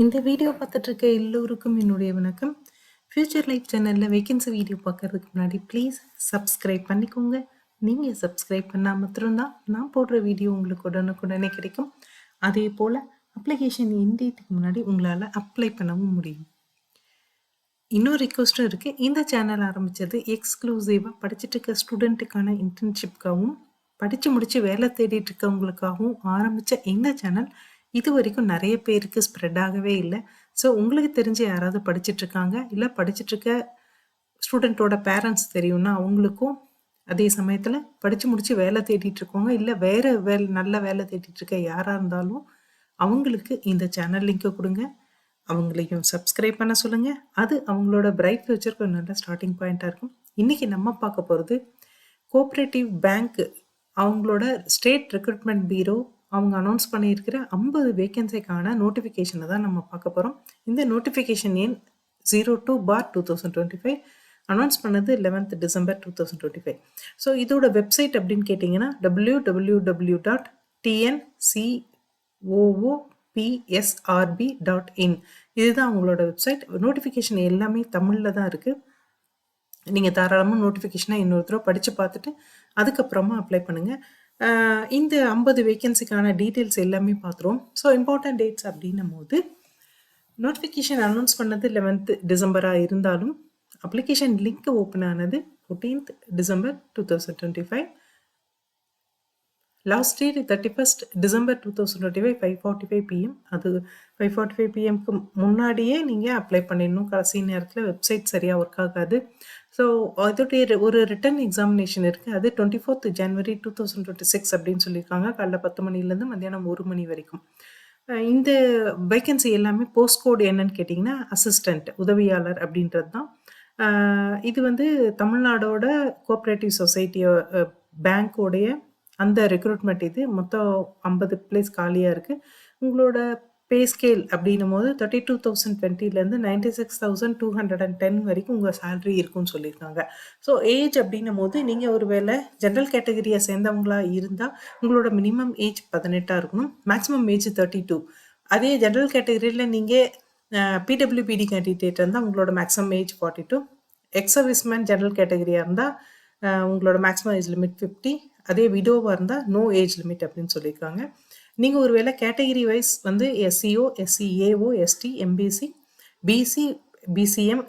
இந்த வீடியோ பார்த்துட்டு இருக்க எல்லோருக்கும் என்னுடைய வணக்கம். ஃபியூச்சர் லைஃப் சேனல்ல வேகன்சி வீடியோ பார்க்கறதுக்கு முன்னாடி ப்ளீஸ் சப்ஸ்கிரைப் பண்ணிக்கோங்க. நீங்க சப்ஸ்கிரைப் பண்ணா மாத்திரம் தான் நான் போடுற வீடியோ உங்களுக்கு உடனுக்குடனே கிடைக்கும். அதே போல அப்ளிகேஷன் எண்ட் டேட்டுக்கு முன்னாடி உங்களால அப்ளை பண்ணவும் முடியும். இன்னொரு ரிக்வெஸ்ட்டும் இருக்கு. இந்த சேனல் ஆரம்பிச்சது எக்ஸ்க்ளூசிவா படிச்சுட்டு இருக்க ஸ்டூடெண்ட்டுக்கான இன்டர்ன்ஷிப்காகவும் படிச்சு முடிச்சு வேலை தேடிட்டு இருக்கவங்களுக்காகவும் ஆரம்பிச்ச இந்த சேனல் இது வரைக்கும் நிறைய பேருக்கு ஸ்ப்ரெட் ஆகவே இல்லை. ஸோ உங்களுக்கு தெரிஞ்ச யாராவது படிச்சுட்டு இருக்காங்க, இல்லை படிச்சுட்டு இருக்க ஸ்டூடெண்ட்டோட பேரண்ட்ஸ் தெரியும்னா அவங்களுக்கும், அதே சமயத்தில் படிச்சு முடிச்சு வேலை தேடிட்டு இருக்கவங்க, இல்லை வேற நல்ல வேலை தேடிட்டு இருக்க யாராக இருந்தாலும் அவங்களுக்கு இந்த சேனல் லிங்கை கொடுங்க. அவங்களையும் சப்ஸ்கிரைப் பண்ண சொல்லுங்க. அது அவங்களோட பிரைட் ஃபியூச்சருக்கு ஒரு நல்ல ஸ்டார்டிங் பாயிண்டா இருக்கும். இன்னைக்கு நம்ம பார்க்க போகிறது கோஆப்ரேட்டிவ் பேங்க் அவங்களோட ஸ்டேட் ரெக்ரூட்மெண்ட் பீரோ அவங்க அனௌன்ஸ் பண்ணியிருக்கிற 50 வேகன்சிக்கான நோட்டிஃபிகேஷனை தான் நம்ம பார்க்க போகிறோம். இந்த நோட்டிஃபிகேஷன் எண் 02/2025 அனௌன்ஸ் பண்ணது 11th December 2025. ஸோ இதோட வெப்சைட் அப்படின்னு கேட்டிங்கன்னா www.tncoopsrb.in. இதுதான் அவங்களோட வெப்சைட். நோட்டிஃபிகேஷன் எல்லாமே தமிழில் தான் இருக்குது. நீங்கள் தாராளமாக நோட்டிஃபிகேஷனை இன்னொரு தடவை படித்து பார்த்துட்டு அதுக்கப்புறமா அப்ளை பண்ணுங்கள். இந்த 50 வேகன்சிக்கான டீட்டெயில்ஸ் எல்லாமே பார்த்துருவோம். ஸோ இம்பார்ட்டன்ட் டேட்ஸ் அப்படின்னும் போது நோட்டிஃபிகேஷன் அனௌன்ஸ் பண்ணது 11th December இருந்தாலும் அப்ளிகேஷன் லிங்க் ஓப்பன் ஆனது 14th December 2025. Last date 31st December 2025 5:45 PM. அது 5:45 PMக்கு முன்னாடியே நீங்கள் அப்ளை பண்ணிடணும். கடைசி நேரத்தில் வெப்சைட் சரியாக ஒர்க் ஆகாது. ஸோ அதோடைய ஒரு ரிட்டன் எக்ஸாமினேஷன் இருக்குது. அது 24th January 2026 அப்படின்னு சொல்லியிருக்காங்க. காலைல 10 மணிலேருந்து மத்தியானம் 1 மணி வரைக்கும். இந்த வேகன்சி எல்லாமே போஸ்ட் கோட் என்னன்னு கேட்டிங்கன்னா அசிஸ்டண்ட், உதவியாளர் அப்படின்றது தான். இது வந்து தமிழ்நாடோட கோஆப்ரேட்டிவ் சொசைட்டியோ பேங்க்கோடைய அந்த ரெக்ரூட்மெண்ட். இது மொத்தம் 50 பிளேஸ் காலியாக இருக்குது. உங்களோட பே ஸ்கேல் அப்படின்னும் போது 32,020 96,210 வரைக்கும் உங்கள் சேலரி இருக்குன்னு சொல்லியிருக்காங்க. ஸோ ஏஜ் அப்படின்னும் போது நீங்கள் ஒரு வேளை ஜென்ரல் கேட்டகரியை சேர்ந்தவங்களா இருந்தால் உங்களோட மினிமம் ஏஜ் 18 இருக்கணும். Maximum age 32. அதே ஜென்ரல் கேட்டகரியில் நீங்கள் பிடபிள்யூபிடி கேண்டிடேட் இருந்தால் உங்களோட maximum age 42. Ex serviceman general கேட்டகரியாக இருந்தால் உங்களோட மேக்ஸிமம் ஏஜ் லிமிட் 50. அதே விடோவாக இருந்தால் நோ ஏஜ் லிமிட் அப்படின்னு சொல்லியிருக்காங்க. நீங்கள் ஒரு வேளை கேட்டகரி வைஸ் வந்து எஸ்சிஓ, எஸ்சிஏஓ, எஸ்டி, எம்பிசி, பிசி, பிசிஎம்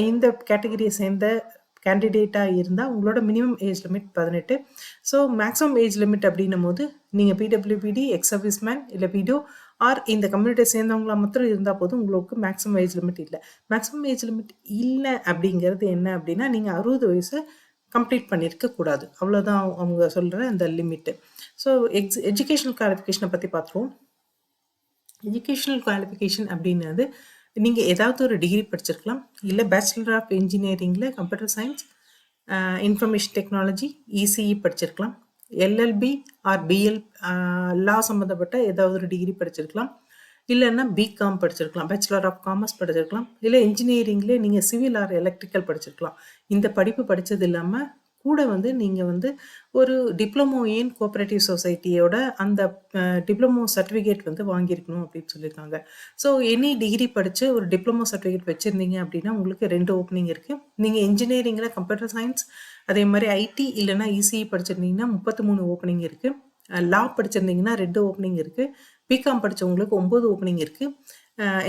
இந்த கேட்டகரியை சேர்ந்த கேண்டிடேட்டாக இருந்தால் உங்களோட minimum age limit 18. So maximum age limit அப்படின்னும் போது நீங்கள் பிடபிள்யூபிடி, எக்ஸ் சர்வீஸ்மேன் இல்லை விடோ ஆர் இந்த கம்யூனிட்டியை சேர்ந்தவங்களா மாத்திரம் இருந்தால் போதும். உங்களுக்கு மேக்ஸிமம் ஏஜ் லிமிட் இல்லை. மேக்ஸிமம் ஏஜ் லிமிட் இல்லை அப்படிங்கிறது என்ன அப்படின்னா நீங்கள் 60 வயசு கம்ப்ளீட் பண்ணியிருக்க கூடாது. அவ்வளோதான் அவங்க சொல்கிற அந்த லிமிட்டு. ஸோ எஜுகேஷனல் குவாலிஃபிகேஷனை பற்றி பார்த்துருவோம். எஜுகேஷனல் குவாலிஃபிகேஷன் அப்படின்னது நீங்கள் ஏதாவது ஒரு டிகிரி படிச்சிருக்கலாம், இல்லை பேச்சுலர் ஆஃப் இன்ஜினியரிங்கில் computer science, information technology, ECE படிச்சிருக்கலாம், எல்எல்பி ஆர் பிஎல் லா சம்மந்தப்பட்ட ஏதாவது ஒரு டிகிரி படிச்சிருக்கலாம், இல்லைன்னா பிகாம் படிச்சிருக்கலாம், பேச்சுலர் ஆஃப் காமர்ஸ் படிச்சிருக்கலாம், இல்லை இன்ஜினியரிங்லேயே நீங்கள் சிவில் ஆர் எலக்ட்ரிக்கல் படிச்சிருக்கலாம். இந்த படிப்பு படித்தது இல்லாமல் கூட வந்து நீங்கள் வந்து ஒரு டிப்ளமோ இன் கோஆப்ரேட்டிவ் சொசைட்டியோட அந்த டிப்ளமோ சர்டிஃபிகேட் வந்து வாங்கியிருக்கணும் அப்படின்னு சொல்லியிருக்காங்க. ஸோ எனி டிகிரி படித்து ஒரு டிப்ளமோ சர்டிஃபிகேட் வச்சுருந்தீங்க அப்படின்னா உங்களுக்கு 2 ஓப்பனிங் இருக்குது. நீங்கள் இன்ஜினியரிங்கில் கம்ப்யூட்டர் சயின்ஸ், அதே மாதிரி ஐடி இல்லைன்னா இசிஇ படிச்சிருந்தீங்கன்னா 33 ஓப்பனிங் இருக்குது. லா படிச்சிருந்தீங்கன்னா 2 ஓப்பனிங் இருக்குது. பிகாம் படித்தவங்களுக்கு 9 ஓப்பனிங் இருக்குது.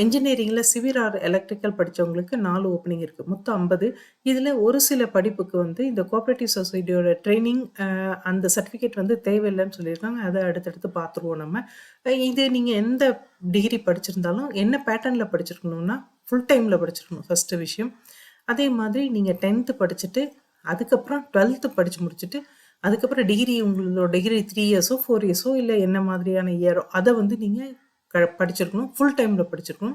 இன்ஜினியரிங்கில் சிவில் ஆர் எலக்ட்ரிக்கல் படித்தவங்களுக்கு 4 ஓப்பனிங் இருக்குது. மொத்தம் 50. இதில் ஒரு சில படிப்புக்கு வந்து இந்த கோஆப்ரேட்டிவ் சொசைட்டியோட ட்ரைனிங் அந்த சர்டிஃபிகேட் வந்து தேவையில்லைன்னு சொல்லியிருக்காங்க. அதை அடுத்தடுத்து பார்த்துருவோம் நம்ம. இது நீங்கள் எந்த டிகிரி படிச்சிருந்தாலும் என்ன பேட்டர்னில் படிச்சிருக்கணும்னா ஃபுல் டைமில் படிச்சிருக்கணும் ஃபஸ்ட்டு விஷயம். அதே மாதிரி நீங்கள் 10th படிச்சுட்டு அதுக்கப்புறம் 12th படித்து முடிச்சுட்டு அதுக்கப்புறம் டிகிரி உங்களோட டிகிரி 3 இயர்ஸோ 4 இயர்ஸோ இல்லை என்ன மாதிரியான இயரோ அதை வந்து நீங்கள் படிச்சிருக்கணும். ஃபுல் டைமில் படிச்சிருக்கணும்.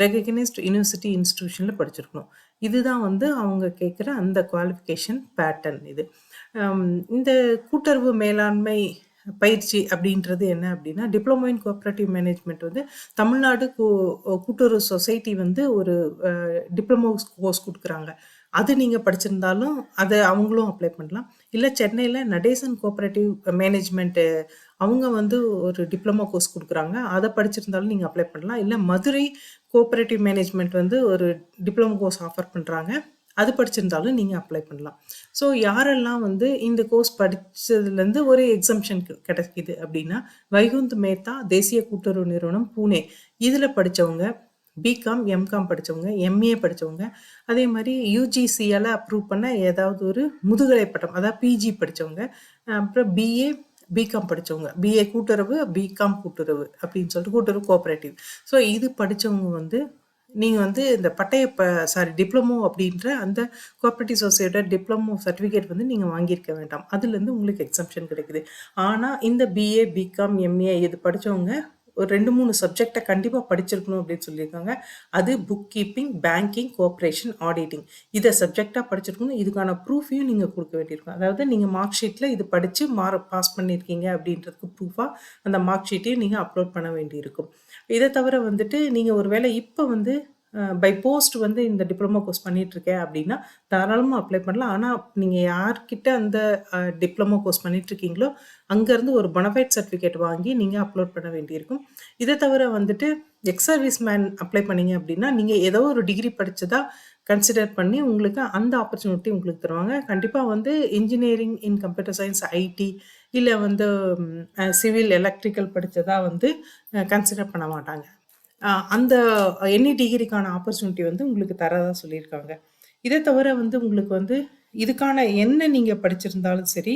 ரெகக்னைஸ்ட் யூனிவர்சிட்டி இன்ஸ்டிடியூஷனில் படிச்சிருக்கணும். இதுதான் வந்து அவங்க கேட்குற அந்த குவாலிஃபிகேஷன் பேட்டர்ன். இது இந்த கூட்டுறவு மேலாண்மை பயிற்சி அப்படின்றது என்ன அப்படின்னா டிப்ளமோ இன் கோஆப்ரேட்டிவ் மேனேஜ்மெண்ட் வந்து தமிழ்நாடு கூட்டுறவு சொசைட்டி வந்து ஒரு டிப்ளமோ கோர்ஸ் கொடுக்குறாங்க. அது நீங்கள் படிச்சிருந்தாலும் அதை அவங்களும் அப்ளை பண்ணலாம். இல்லை சென்னையில் நடேசன் கோஆப்ரேட்டிவ் மேனேஜ்மெண்ட்டு அவங்க வந்து ஒரு டிப்ளமோ கோர்ஸ் குடுக்குறாங்க. அத படிச்சிருந்தாலும் நீங்க அப்ளை பண்ணலாம். இல்ல மதுரை கோஆப்பரேட்டிவ் மேனேஜ்மெண்ட் வந்து ஒரு டிப்ளமோ கோர்ஸ் ஆஃபர் பண்றாங்க. அது படிச்சிருந்தாலும் நீங்க அப்ளை பண்ணலாம். ஸோ யாரெல்லாம் வந்து இந்த கோர்ஸ் படிச்சதுலேருந்து ஒரு எக்ஸம்ஷன் கிடைக்குது அப்படின்னா, வைகுந்த் மேத்தா தேசிய கூட்டுறவு நிறுவனம், பூனே. இதில படிச்சவங்க, பிகாம், எம்காம் படிச்சவங்க, எம்ஏ படிச்சவங்க, அதே மாரி யுஜிசியால அப்ரூவ் பண்ண ஏதாவது ஒரு முதுகலை பட்டம், அதாவது பிஜி படிச்சவங்க, அப்புறம் பிஏ, பிகாம் படிச்சவங்க. பிஏ கூட்டுறவு, பிகாம் கூட்டுறவு அப்படின்னு சொல்லிட்டு கூட்டுறவு கோஆப்பரேட்டிவ். ஸோ இது படிச்சவங்க வந்து நீங்க வந்து இந்த பட்டய டிப்ளமோ அப்படின்ற அந்த கோஆப்பரேட்டிவ் சொசைட்டியோட டிப்ளமோ சர்டிஃபிகேட் வந்து நீங்க வாங்கியிருக்க வேண்டாம். அதுலேருந்து உங்களுக்கு எக்ஸம்ஷன் கிடைக்குது. ஆனா இந்த பிஏ, பிகாம், எம்ஏ இது படிச்சவங்க ஒரு 2, 3 சப்ஜெக்ட்ட கண்டிப்பா படிச்சிருக்கணும் அப்படின்னு சொல்லியிருக்காங்க. அது புக் கீப்பிங், பேங்கிங், கோஆப்பரேஷன், ஆடிட்டிங். இத சப்ஜெக்ட்டா படிச்சிருக்கணும். இதுக்கான ப்ரூஃபையும் நீங்க குடுக்க வேண்டியிருக்கும். அதாவது நீங்க மார்க் ஷீட்ல இது படிச்சு பாஸ் பண்ணியிருக்கீங்க அப்படின்றதுக்கு ப்ரூஃபா அந்த மார்க் ஷீட்டையும் நீங்க அப்லோட் பண்ண வேண்டியிருக்கும். இத தவிர வந்துட்டு நீங்க ஒரு வேளை இப்ப வந்து பை போஸ்ட் வந்து இந்த டிப்ளமோ கோர்ஸ் பண்ணிட்டுருக்கேன் அப்படின்னா, தாராளமா அப்ளை பண்ணலாம். ஆனா, நீங்க யார்கிட்ட அந்த டிப்ளமோ கோர்ஸ் பண்ணிட்டுருக்கீங்களோ, அங்கருந்து ஒரு பொனஃபைட் சர்டிஃபிகேட் வாங்கி நீங்க அப்லோட் பண்ண வேண்டியிருக்கும். இத தவிர வந்துட்டு எக்ஸ் சர்வீஸ் மேன் அப்ளை பண்ணீங்க அப்படின்னா, நீங்க ஏதோ ஒரு டிகிரி படிச்சதா கன்சிடர் பண்ணி உங்களுக்கு அந்த ஆப்பர்ச்சுனிட்டி உங்களுக்கு தருவாங்க. கண்டிப்பா வந்து engineering in computer science, IT இல்ல வந்து சிவில், எலக்ட்ரிக்கல் படிச்சதா வந்து கன்சிடர் பண்ண மாட்டாங்க. அந்த எனி டிகிரிக்கான ஆப்பர்ச்சுனிட்டி வந்து உங்களுக்கு தரதா சொல்லியிருக்காங்க. இத தவிர வந்து உங்களுக்கு வந்து இதுக்கான என்ன நீங்க படிச்சிருந்தாலும் சரி,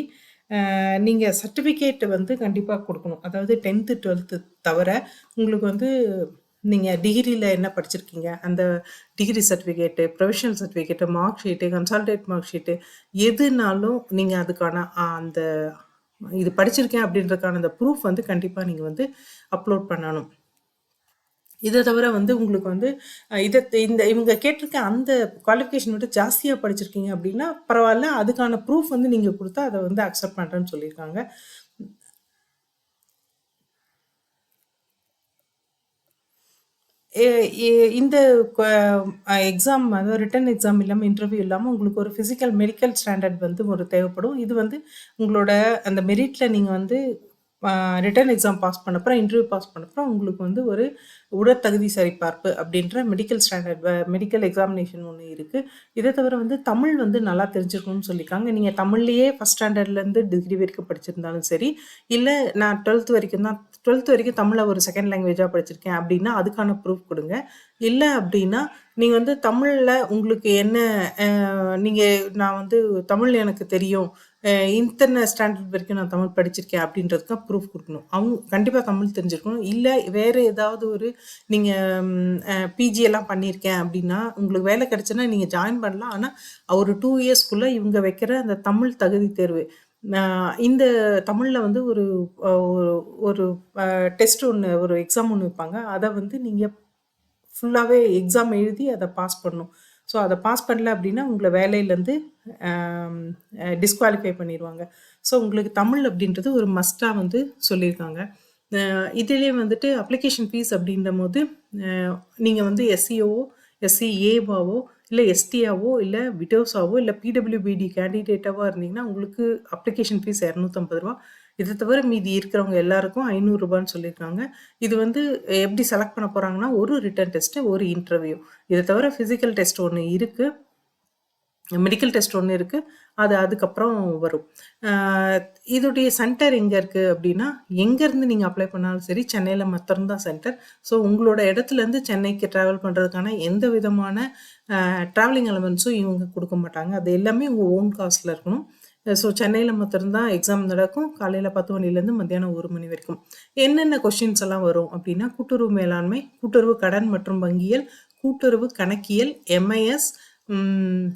நீங்க சர்டிஃபிகேட் வந்து கண்டிப்பா குடுக்கணும். அதாவது 10த், 12த் தவிர உங்களுக்கு வந்து நீங்க டிகிரில என்ன படிச்சிருக்கீங்க, அந்த degree certificate, provisional certificate, mark sheet, consolidated mark sheet எதுனாலும் நீங்க அதுக்கான அந்த இது படிச்சிருக்கேன் அப்படின்றதுக்கான அந்த ப்ரூஃப் வந்து கண்டிப்பா நீங்க வந்து அப்லோட் பண்ணணும். இத தவிர வந்து உங்களுக்கு வந்து இந்த இவங்க கேட்டிருக்க அந்த குவாலிஃபிகேஷன் விட ஜாஸ்தியா படிச்சிருக்கீங்க அப்படின்னா, பரவால்ல. அதுக்கான ப்ரூஃப் வந்து நீங்க குடுத்தா அத வந்து அக்செப்ட் பண்றேன்னு சொல்லியிருக்காங்க. எ எ இந்த க எக்ஸாம் அதாவது ரிட்டன் எக்ஸாம் இல்லாம, இன்டர்வியூ இல்லாம உங்களுக்கு ஒரு பிசிக்கல் மெடிக்கல் ஸ்டாண்டர்ட் வந்து ஒரு தேவைப்படும். இது வந்து உங்களோட அந்த மெரிட்ல நீங்க வந்து ரிட்டன் எக்ஸாம் பாஸ் பண்ணப்புறம், இன்டர்வியூ பாஸ் பண்ணப்புறம் உங்களுக்கு வந்து ஒரு உடற்தகுதி சரிபார்ப்பு அப்படின்ற மெடிக்கல் ஸ்டாண்டர்ட் மெடிக்கல் எக்ஸாமினேஷன் ஒண்ணு இருக்கு. இத தவிர வந்து தமிழ் வந்து நல்லா தெரிஞ்சிருக்கணும்னு சொல்லியிருக்காங்க. நீங்க தமிழ்லயே ஃபர்ஸ்ட் ஸ்டாண்டர்ட்லேருந்து டிகிரி வரைக்கும் படிச்சிருந்தாலும் சரி, இல்ல நான் 12த் வரைக்கும் தான் 12த் வரைக்கும் தமிழ ஒரு செகண்ட் லாங்குவேஜா படிச்சிருக்கேன் அப்படின்னா, அதுக்கான ப்ரூஃப் குடுங்க. இல்ல அப்படின்னா, நீங்க வந்து தமிழ்ல உங்களுக்கு என்ன அ நீங்க நான் வந்து தமிழ் எனக்கு தெரியும். இத்தன ஸ்டாண்டர்ட் வரைக்கும் நான் தமிழ் படிச்சிருக்கேன் அப்படின்றதுக்கு ப்ரூஃப் குடுக்கணும். கண்டிப்பா தமிழ் தெரிஞ்சிருக்கணும். இல்ல வேற ஏதாவது ஒரு நீங்க பிஜி எல்லாம் பண்ணியிருக்கேன் அப்படின்னா, உங்களுக்கு வேலை கிடைச்சுன்னா நீங்க ஜாயின் பண்ணலாம். ஆனா, ஒரு 2 இயர்ஸ்க்குள்ள இவங்க வைக்கிற அந்த தமிழ் தகுதி தேர்வு, இந்த தமிழ்ல வந்து ஒரு அ ஒரு ஒரு டெஸ்ட் ஒண்ணு, ஒரு எக்ஸாம் ஒண்ணு வைப்பாங்க. அத வந்து நீங்க ஃபுல்லாவே எக்ஸாம் எழுதி அத பாஸ் பண்ணணும். ஸோ அத பாஸ் பண்ணல அப்டின்னா, உங்கள வேலையிலருந்து அம் டிஸ்குவாலிஃபை பண்ணிருவாங்க. ஸோ உங்களுக்கு தமிழ் அப்டின்றது ஒரு மஸ்ட்டா வந்து சொல்லியிருக்காங்க. இதிலயே வந்துட்டு அப்ளிகேஷன் ஃபீஸ் அப்டின்றபோது, அ நீங்க வந்து எஸ்சிஓவோ, எஸ்சிஏவாவோ, இல்ல எஸ்டியாவோ, இல்ல விடோஸாவோ, இல்ல பிடபிள்யூபிடி கேண்டிடேட்டாவா இருந்தீங்கன்னா, உங்களுக்கு அப்ளிகேஷன் ஃபீஸ் ரூ. 250. இத தவிர மீதி இருக்கிறவங்க எல்லாருக்கும் ரூ. 500ன்னு சொல்லியிருக்காங்க. இது வந்து எப்படி செலக்ட் பண்ண போறாங்கன்னா, ஒரு ரிட்டன் டெஸ்ட், ஒரு இன்டர்வியூ. இத தவிர பிசிக்கல் டெஸ்ட் ஒண்ணு இருக்கு. மெடிக்கல் டெஸ்ட் ஒண்ணு இருக்கு. அது அதுக்கப்புறம் வரும். அ இதோடைய சென்டர் எங்க இருக்கு அப்டின்னா, எங்கருந்து நீங்க அப்ளை பண்ணாலும் சரி, சென்னையில மாத்திரம் தான் சென்டர். ஸோ உங்களோட இடத்துலருந்து சென்னைக்கு டிராவல் பண்றதுக்கான எந்த விதமான டிராவலிங் அலவன்ஸும் இவங்க குடுக்க மாட்டாங்க. அது எல்லாமே உங்க ஓன் காஸ்ட்ல இருக்கணும். ஸோ சென்னையில மாத்திரம் தான் எக்ஸாம் நடக்கும். காலையில 10 மணிலேருந்து மத்தியானம் 1 மணி வரைக்கும். என்னென்ன கொஸ்டின்ஸ் எல்லாம் வரும் அப்டின்னா, கூட்டுறவு மேலாண்மை, கூட்டுறவு கடன் மற்றும் வங்கியியல், கூட்டுறவு கணக்கியல், எம்ஐஎஸ், ம்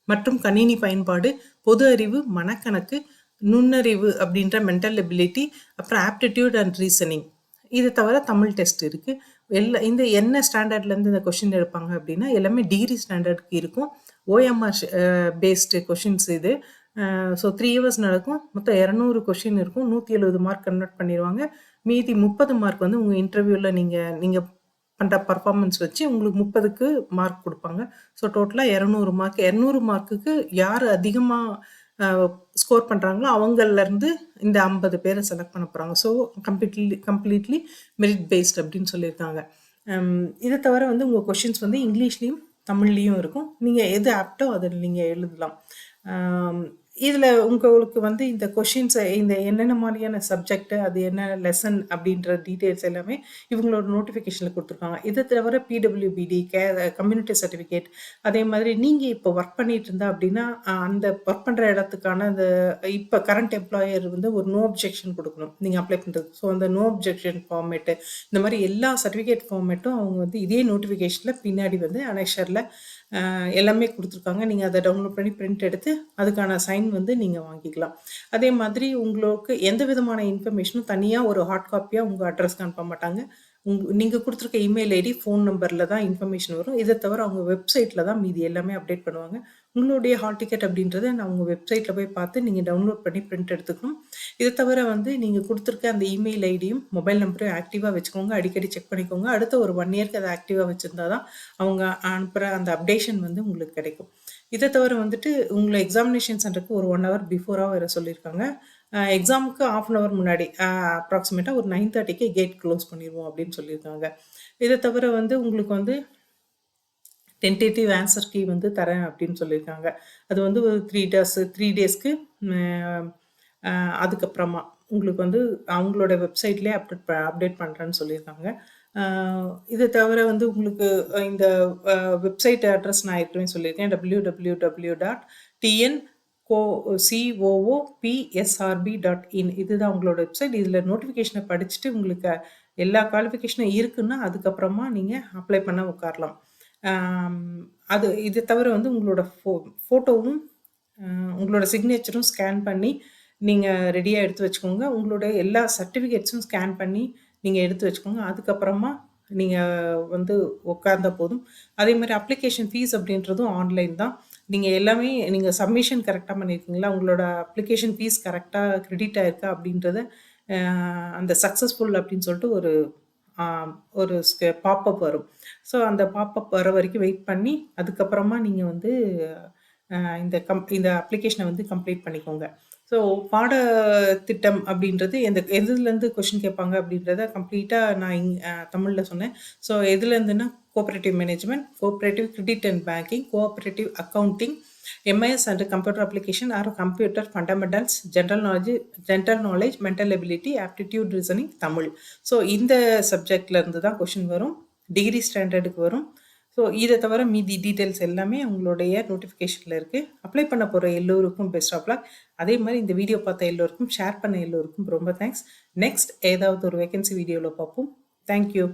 மற்றும் கணினி பயன்பாடு, பொது அறிவு, மனக்கணக்கு, நுண்ணறிவு அப்படின்ற மென்டல் எபிலிட்டி, அப்புறம் ஆப்டிட்யூட் அண்ட் ரீசனிங். இது தவிர தமிழ் டெஸ்ட் இருக்கு. இந்த என்ன ஸ்டாண்டர்ட்லேருந்து இந்த கொஸ்டின் எடுப்பாங்க அப்படின்னா, எல்லாமே டிகிரி ஸ்டாண்டர்டுக்கு இருக்கும். ஓஎம்ஆர் பேஸ்டு கொஷின்ஸ் இது. ஸோ 3 ஹவர்ஸ் நடக்கும். மொத்தம் 200 கொஸ்டின் இருக்கும். 170 மார்க் கன்வெர்ட் பண்ணிருவாங்க. மீதி 30 மார்க் வந்து உங்க இன்டர்வியூல நீங்க நீங்க பண்ற பெர்ஃபார்மன்ஸ் வச்சு உங்களுக்கு 30க்கு மார்க் குடுப்பாங்க. ஸோ டோட்டலா 200 மார்க். 200 மார்க்குக்கு யார் அதிகமா ஸ்கோர் பண்ணுறாங்களோ அவங்கள்லேருந்து இந்த 50 பேரை செலக்ட் பண்ண போகிறாங்க. ஸோ கம்ப்ளீட்லி மெரிட் பேஸ்ட் அப்படின்னு சொல்லியிருக்காங்க. இதை தவிர வந்து உங்கள் கொஷின்ஸ் வந்து இங்கிலீஷ்லேயும் தமிழ்லேயும் இருக்கும். நீங்கள் எது ஆப்டோ அதில் நீங்கள் எழுதலாம். இதில் உங்களுக்கு வந்து இந்த கொஷின்ஸை இந்த என்னென்ன மாதிரியான சப்ஜெக்ட் அது என்ன லெசன் அப்படின்ற டீட்டெயில்ஸ் எல்லாமே இவங்களோட நோட்டிஃபிகேஷனில் கொடுத்துருக்காங்க. இதை தவிர பிடபிள்யூபிடி கம்யூனிட்டி சர்டிஃபிகேட் அதே மாதிரி நீங்கள் இப்போ ஒர்க் பண்ணிட்டு இருந்தா அப்படின்னா அந்த ஒர்க் பண்ணுற இடத்துக்கான அந்த இப்போ கரண்ட் எம்ப்ளாயர் வந்து ஒரு நோ அப்ஜெக்ஷன் கொடுக்கணும் நீங்கள் அப்ளை பண்ணுறது. ஸோ அந்த நோ அப்ஜெக்ஷன் ஃபார்மேட்டு இந்த மாதிரி எல்லா சர்டிஃபிகேட் ஃபார்மேட்டும் அவங்க வந்து இதே நோட்டிஃபிகேஷனில் பின்னாடி வந்து அனெக்ஷரில் எல்லாமே கொடுத்துருக்காங்க. நீங்கள் அதை டவுன்லோட் பண்ணி பிரிண்ட் எடுத்து அதுக்கான சைன் வந்து நீங்கள் வாங்கிக்கலாம். அதே மாதிரி உங்களுக்கு எந்த விதமான இன்ஃபர்மேஷனும் தனியாக ஒரு ஹார்ட் காப்பியாக உங்கள் அட்ரஸ்க்கு அனுப்ப மாட்டாங்க. நீங்கள் கொடுத்துருக்க இமெயில் ஐடி ஃபோன் நம்பரில் தான் இன்ஃபர்மேஷன் வரும். இதை தவிர அவங்க வெப்சைட்டில் தான் மீதி எல்லாமே அப்டேட் பண்ணுவாங்க. உங்களுடைய ஹால் டிக்கெட் அப்படின்றத நான் உங்கள் வெப்சைட்டில் போய் பார்த்து நீங்கள் டவுன்லோட் பண்ணி பிரிண்ட் எடுத்துக்கணும். இதை தவிர வந்து நீங்கள் கொடுத்துருக்க அந்த இமெயில் ஐடியும் மொபைல் நம்பரையும் ஆக்டிவாக வச்சுக்கோங்க. அடிக்கடி செக் பண்ணிக்கோங்க. அடுத்த ஒரு 1 இயர்க்கு அதை ஆக்டிவாக வச்சுருந்தா தான் அவங்க அனுப்புகிற அந்த அப்டேஷன் வந்து உங்களுக்கு கிடைக்கும். இதை தவிர வந்துட்டு உங்களை எக்ஸாமினேஷன் சென்டருக்கு ஒரு 1 ஹவர் பிஃபோராக வேறு சொல்லியிருக்காங்க. எக்ஸாமுக்கு 1/2 hour முன்னாடி அப்ராக்சிமேட்டாக ஒரு 9:30க்கு கேட் க்ளோஸ் பண்ணிடுவோம் அப்படின்னு சொல்லியிருக்காங்க. இதை தவிர வந்து உங்களுக்கு வந்து டென்டேட்டிவ் ஆன்சர் கீ வந்து தரேன் அப்படின்னு சொல்லியிருக்காங்க. அது வந்து ஒரு 3 டேஸ்க்கு அதுக்கப்புறமா உங்களுக்கு வந்து அவங்களோட வெப்சைட்லேயே அப்டேட் பண்ணுறேன்னு சொல்லியிருக்காங்க. இதை தவிர வந்து உங்களுக்கு இந்த வெப்சைட் அட்ரஸ் நான் ஏற்கனவே சொல்லியிருக்கேன். www.tncoopsrb.in இதுதான் உங்களோட வெப்சைட். இதில் நோட்டிஃபிகேஷனை படிச்சுட்டு உங்களுக்கு எல்லா குவாலிஃபிகேஷனும் இருக்குன்னா அதுக்கப்புறமா நீங்கள் அப்ளை பண்ண உட்காரலாம். அது இது தவிர வந்து உங்களோட ஃபோட்டோவும் உங்களோட சிக்னேச்சரும் ஸ்கேன் பண்ணி நீங்கள் ரெடியாக எடுத்து வச்சுக்கோங்க. உங்களோட எல்லா சர்டிஃபிகேட்ஸும் ஸ்கேன் பண்ணி நீங்கள் எடுத்து வச்சுக்கோங்க. அதுக்கப்புறமா நீங்கள் வந்து உட்கார்ந்த போதும். அதே மாதிரி அப்ளிகேஷன் ஃபீஸ் அப்படின்றதும் ஆன்லைன் தான். நீங்கள் எல்லாமே நீங்கள் சப்மிஷன் கரெக்டாக பண்ணியிருக்கீங்களா, உங்களோட அப்ளிகேஷன் ஃபீஸ் கரெக்டாக கிரெடிட் ஆயிருக்கா அப்படின்றத அந்த சக்ஸஸ்ஃபுல் அப்படின்னு சொல்லிட்டு ஒரு பாப்பப் வரும். ஸோ அந்த பாப்பப் வர வரைக்கும் வெயிட் பண்ணி அதுக்கப்புறமா நீங்கள் வந்து இந்த அப்ளிகேஷனை வந்து கம்ப்ளீட் பண்ணிக்கோங்க. ஸோ பாடத்திட்டம் அப்படின்றது எதுலேருந்து கொஷின் கேட்பாங்க அப்படின்றத கம்ப்ளீட்டாக நான் தமிழில் சொன்னேன். ஸோ எதுலேருந்துன்னா cooperative management, cooperative credit and banking, cooperative accounting, MIS and computer application or computer fundamentals, general knowledge, mental ability, aptitude reasoning, Tamil. So இந்த சப்ஜெக்ட்லேருந்து தான் கொஷின் வரும். டிகிரி ஸ்டாண்டர்டுக்கு வரும். ஸோ இதை தவிர மீதி டீட்டெயில்ஸ் எல்லாமே உங்களுடைய நோட்டிஃபிகேஷனில் இருக்குது. அப்ளை பண்ண போகிற எல்லோருக்கும் பெஸ்ட் ஆஃப் லக். அதே மாதிரி இந்த வீடியோ பார்த்த எல்லோருக்கும் ஷேர் பண்ண எல்லோருக்கும் ரொம்ப தேங்க்ஸ். நெக்ஸ்ட் ஏதாவது ஒரு வேகன்சி வீடியோவில் பார்ப்போம். தேங்க்யூ.